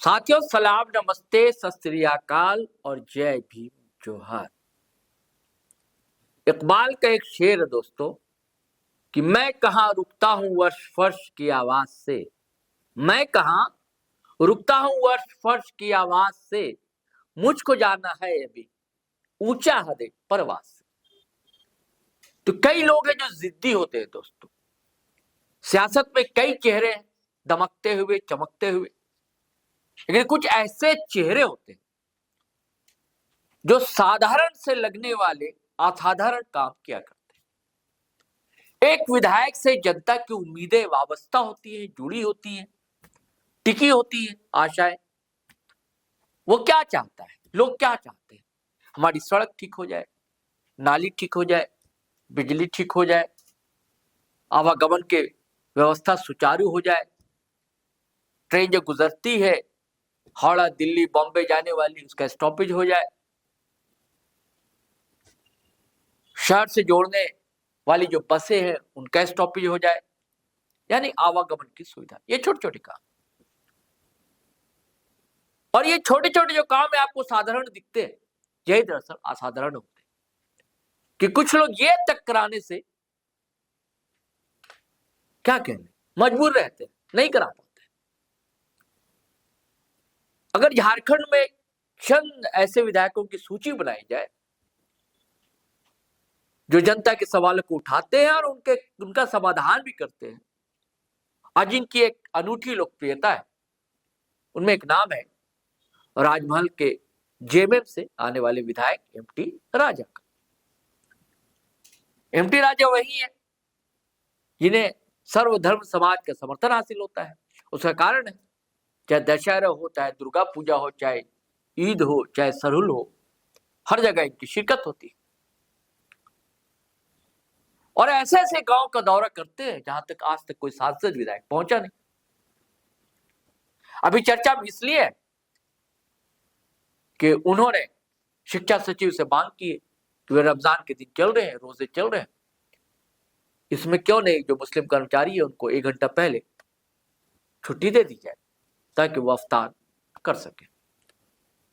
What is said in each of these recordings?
साथियों, सलाम, नमस्ते, सत श्री अकाल और जय भीम, जोहार। इकबाल का एक शेर है दोस्तों कि मैं कहाँ रुकता हूँ वर्ष फर्श की आवाज से, मैं कहाँ रुकता हूँ वर्ष फर्श की आवाज से, मुझको जाना है अभी ऊंचा हदे परवास से। तो कई लोग हैं जो जिद्दी होते हैं दोस्तों। सियासत में कई चेहरे हैं, दमकते हुए, चमकते हुए, लेकिन कुछ ऐसे चेहरे होते हैं जो साधारण से लगने वाले असाधारण काम किया करते हैं। एक विधायक से जनता की उम्मीदें वाबस्ता होती है, जुड़ी होती है, टिकी होती है आशाएं। वो क्या चाहता है, लोग क्या चाहते हैं? हमारी सड़क ठीक हो जाए, नाली ठीक हो जाए, बिजली ठीक हो जाए, आवागमन के व्यवस्था सुचारू हो जाए, ट्रेन जो गुजरती है हावड़ा दिल्ली बॉम्बे जाने वाली उसका स्टॉपेज हो जाए, शहर से जोड़ने वाली जो बसें हैं उनका स्टॉपेज हो जाए, यानी आवागमन की सुविधा। ये छोटे छोटे काम, और ये छोटे छोटे जो काम है आपको साधारण दिखते हैं, यही दरअसल असाधारण होते हैं कि कुछ लोग ये तक कराने से क्या कहने मजबूर रहते हैं, नहीं करा पाते। अगर झारखंड में चंद ऐसे विधायकों की सूची बनाई जाए जो जनता के सवालों को उठाते हैं और उनका समाधान भी करते हैं, आज इनकी एक अनूठी लोकप्रियता है। उनमें एक नाम है राजमहल के जेएमएम से आने वाले विधायक एमटी राजा का। एमटी राजा वही है जिन्हें सर्वधर्म समाज का समर्थन हासिल होता है। उसका कारण है, चाहे दशहरा हो, चाहे दुर्गा पूजा हो, चाहे ईद हो, चाहे सरहुल हो, हर जगह इनकी शिरकत होती है। और ऐसे ऐसे गांव का दौरा करते हैं जहां तक आज तक कोई सांसद विधायक पहुंचा नहीं। अभी चर्चा इसलिए है कि उन्होंने शिक्षा सचिव से मांग की है कि वे रमजान के दिन चल रहे हैं, रोजे चल रहे हैं, इसमें क्यों नहीं जो मुस्लिम कर्मचारी है उनको 1 घंटा पहले छुट्टी दे दी जाए ताकि वो अफ्तार कर सके।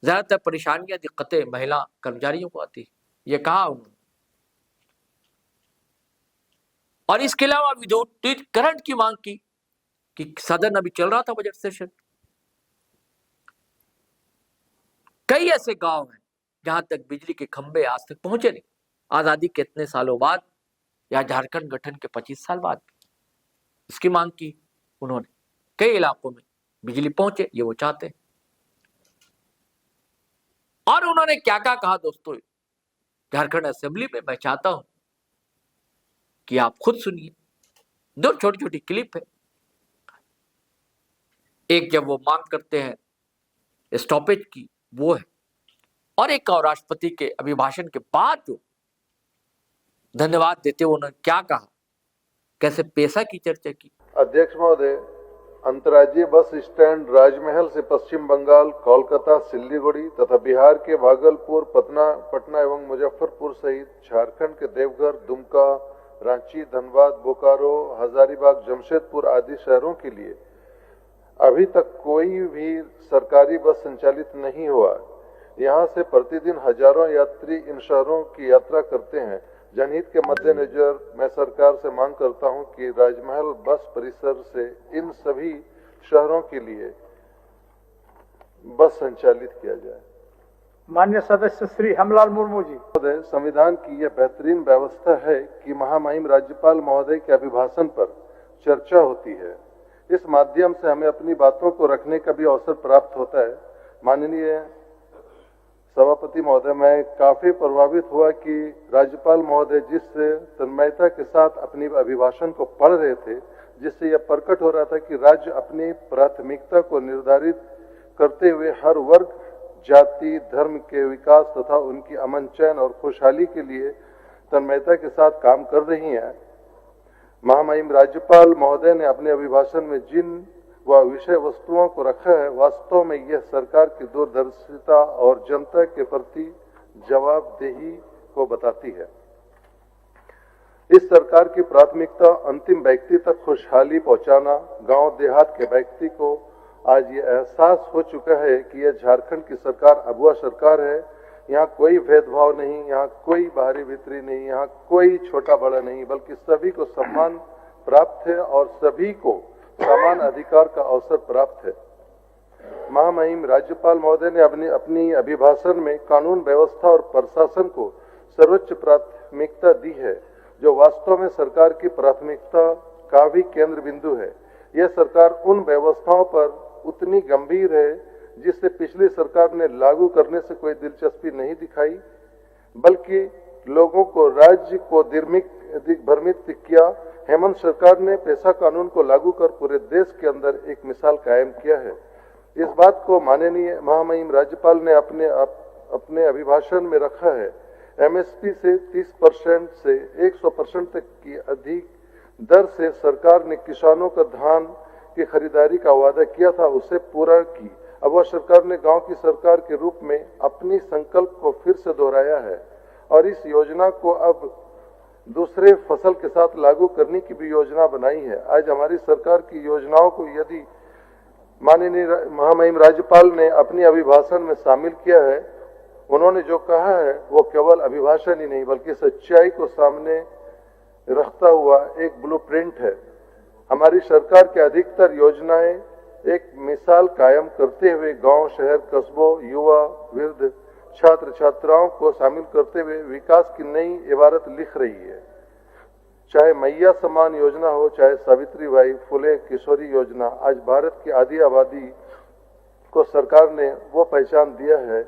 ज्यादातर परेशानियां, दिक्कतें महिला कर्मचारियों को आती है, ये कहा उन्होंने। और इसके अलावा विद्युतीकरण की मांग की कि सदन अभी चल रहा था बजट सेशन, कई ऐसे गांव हैं जहां तक बिजली के खंभे आज तक पहुंचे नहीं, आजादी के इतने सालों बाद या झारखंड गठन के 25 साल बाद इसकी मांग की उन्होंने। कई इलाकों में बिजली पहुंचे, ये वो चाहते हैं। और उन्होंने क्या क्या कहा दोस्तों झारखंड असेंबली में, मैं चाहता हूं कि आप खुद सुनिए। 2 छोटी छोटी क्लिप है। एक जब वो मांग करते हैं स्टॉपेज की, वो है, और एक और राष्ट्रपति के अभिभाषण के बाद जो धन्यवाद देते हुए उन्होंने क्या कहा, कैसे पेशा की चर्चा की। अध्यक्ष महोदय, अंतर्राज्यीय बस स्टैंड राजमहल से पश्चिम बंगाल, कोलकाता, सिल्लीगुड़ी तथा बिहार के भागलपुर, पटना एवं मुजफ्फरपुर सहित झारखंड के देवघर, दुमका, रांची, धनबाद, बोकारो, हजारीबाग, जमशेदपुर आदि शहरों के लिए अभी तक कोई भी सरकारी बस संचालित नहीं हुआ। यहाँ से प्रतिदिन हजारों यात्री इन शहरों की यात्रा करते हैं। जनहित के मद्देनजर मैं सरकार से मांग करता हूं कि राजमहल बस परिसर से इन सभी शहरों के लिए बस संचालित किया जाए। माननीय सदस्य श्री हेमलाल मुर्मू जी। महोदय, संविधान की यह बेहतरीन व्यवस्था है कि महामहिम राज्यपाल महोदय के अभिभाषण पर चर्चा होती है। इस माध्यम से हमें अपनी बातों को रखने का भी अवसर प्राप्त होता है। माननीय सभापति महोदय, मैं काफी प्रभावित हुआ कि राज्यपाल महोदय जिस तन्मयता के साथ अपनी अभिभाषण को पढ़ रहे थे, जिससे यह प्रकट हो रहा था कि राज्य अपनी प्राथमिकता को निर्धारित करते हुए हर वर्ग, जाति, धर्म के विकास तथा उनकी अमन चैन और खुशहाली के लिए तन्मयता के साथ काम कर रही हैं। महामहिम राज्यपाल महोदय ने अपने अभिभाषण में जिन व विषय वस्तुओं को रखा है, वास्तव में यह सरकार की दूरदर्शिता और जनता के प्रति जवाबदेही को बताती है। इस सरकार की प्राथमिकता अंतिम व्यक्ति तक खुशहाली पहुंचाना, गांव देहात के व्यक्ति को आज ये एहसास हो चुका है कि यह झारखंड की सरकार अगुआ सरकार है। यहाँ कोई भेदभाव नहीं, यहाँ कोई बाहरी भीतरी नहीं, यहाँ कोई छोटा बड़ा नहीं, बल्कि सभी को सम्मान प्राप्त है और सभी को समान अधिकार का अवसर प्राप्त है। महामहिम राज्यपाल महोदय ने अपनी अभिभाषण में कानून व्यवस्था और प्रशासन को सर्वोच्च प्राथमिकता दी है, जो वास्तव में सरकार की प्राथमिकता का भी केंद्र बिंदु है। यह सरकार उन व्यवस्थाओं पर उतनी गंभीर है जिसे पिछली सरकार ने लागू करने से कोई दिलचस्पी नहीं दिखाई, बल्कि लोगों को राज्य को दिग्भ्रमित किया। हेमंत सरकार ने पेशा कानून को लागू कर पूरे देश के अंदर एक मिसाल कायम किया है। इस बात को माननीय महामहिम राज्यपाल ने अपने अभिभाषण में रखा है। एमएसपी से 30% से 100% तक की अधिक दर से सरकार ने किसानों का धान की खरीदारी का वादा किया था, उसे पूरा की। अब वह सरकार ने गांव की सरकार के रूप में अपनी संकल्प को फिर से दोहराया है और इस योजना को अब दूसरे फसल के साथ लागू करने की भी योजना बनाई है। आज हमारी सरकार की योजनाओं को यदि माननीय महामहिम राज्यपाल ने अपनी अभिभाषण में शामिल किया है, उन्होंने जो कहा है वो केवल अभिभाषण ही नहीं बल्कि सच्चाई को सामने रखता हुआ एक ब्लूप्रिंट है। हमारी सरकार की अधिकतर योजनाएं एक मिसाल कायम करते हुए गांव, शहर, कस्बों, युवा, वृद्ध, छात्र छात्राओं को शामिल करते हुए विकास की नई इबारत लिख रही है। चाहे मैया सम्मान योजना हो, चाहे सावित्रीबाई फुले किशोरी योजना, आज भारत की आधी आबादी को सरकार ने वो पहचान दिया है।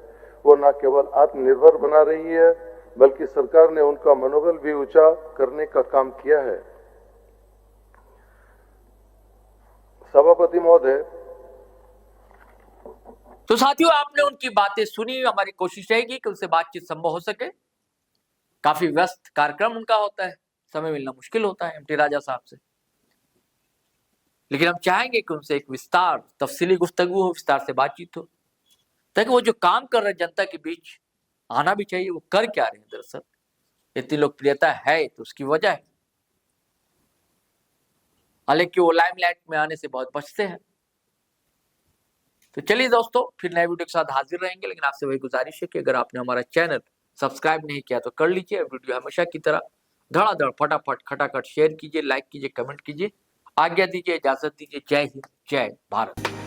वो न केवल आत्मनिर्भर बना रही है बल्कि सरकार ने उनका मनोबल भी ऊंचा करने का काम किया है। सभापति महोदय, तो साथियों आपने उनकी बातें सुनी। हमारी कोशिश रहेगी कि उनसे बातचीत संभव हो सके। काफी व्यस्त कार्यक्रम उनका होता है, समय मिलना मुश्किल होता है एमटी राजा साहब से, लेकिन हम चाहेंगे कि उनसे एक विस्तार तफसीली गुफ्तगू हो, विस्तार से बातचीत हो, ताकि वो जो काम कर रहे जनता के बीच आना भी चाहिए। वो कर क्या रहे हैं दरअसल, इतनी लोकप्रियता है तो उसकी वजह है, हालांकि वो लाइमलाइट में आने से बहुत बचते हैं। तो चलिए दोस्तों, फिर नए वीडियो के साथ हाजिर रहेंगे, लेकिन आपसे वही गुजारिश है कि अगर आपने हमारा चैनल सब्सक्राइब नहीं किया तो कर लीजिए। वीडियो हमेशा की तरह धड़ाधड़ फटाफट खटाखट शेयर कीजिए, लाइक कीजिए, कमेंट कीजिए। आज्ञा दीजिए, इजाजत दीजिए। जय हिंद, जय भारत।